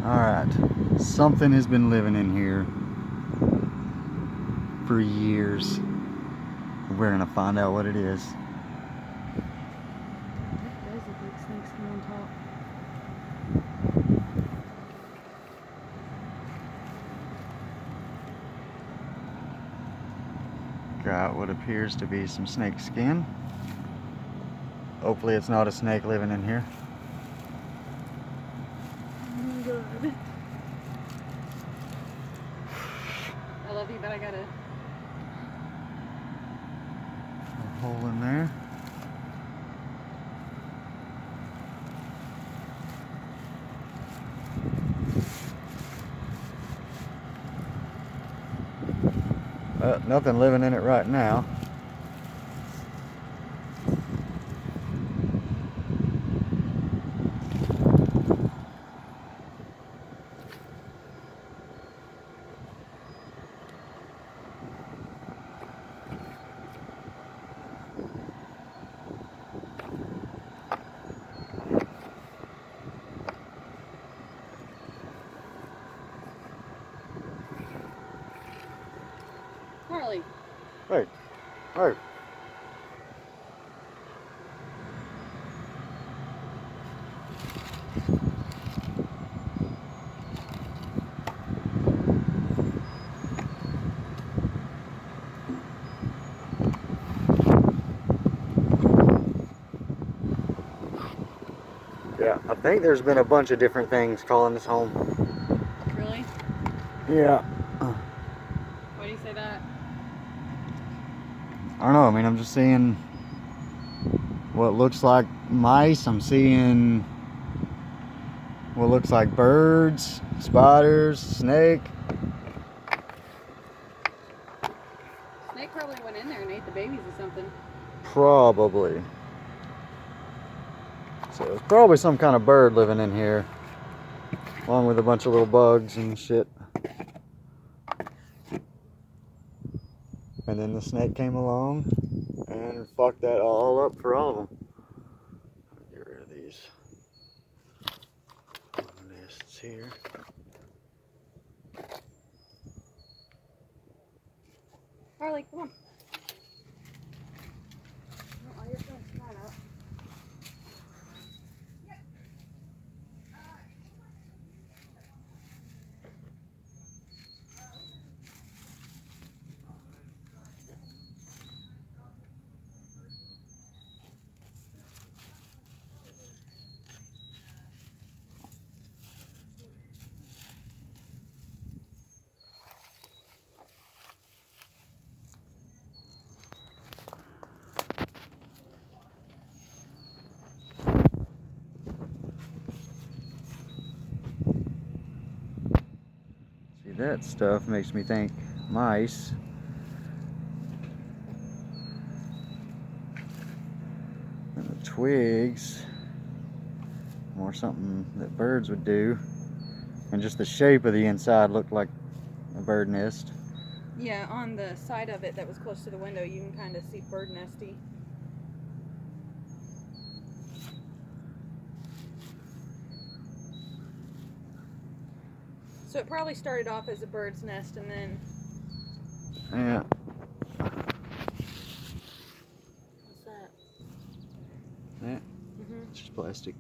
Alright, something has been living in here for years. We're gonna find out what it is. That is a big snake skin on top. Got what appears to be some snake skin. Hopefully it's not a snake living in here. Oh, God. I love you, but I gotta... A hole in there. Nothing living in it right now. Harley. Hey, hey. Yeah, I think there's been a bunch of different things calling this home. Really? Yeah. Why do you say that? I don't know, I mean, I'm just seeing what looks like mice. I'm seeing what looks like birds, spiders, snake. Snake probably went in there and ate the babies or something. Probably. So it's probably some kind of bird living in here, along with a bunch of little bugs and shit. And then the snake came along and fucked that all up for all of them. Get rid of these nests here. Harley, come on. Oh, you're going to slide up. See, that stuff makes me think mice. And the twigs, more something that birds would do. And just the shape of the inside looked like a bird nest. Yeah, on the side of it that was close to the window, you can kind of see bird nesty. So it probably started off as a bird's nest and then... Yeah. What's that? Yeah. Mm-hmm. It's just plastic.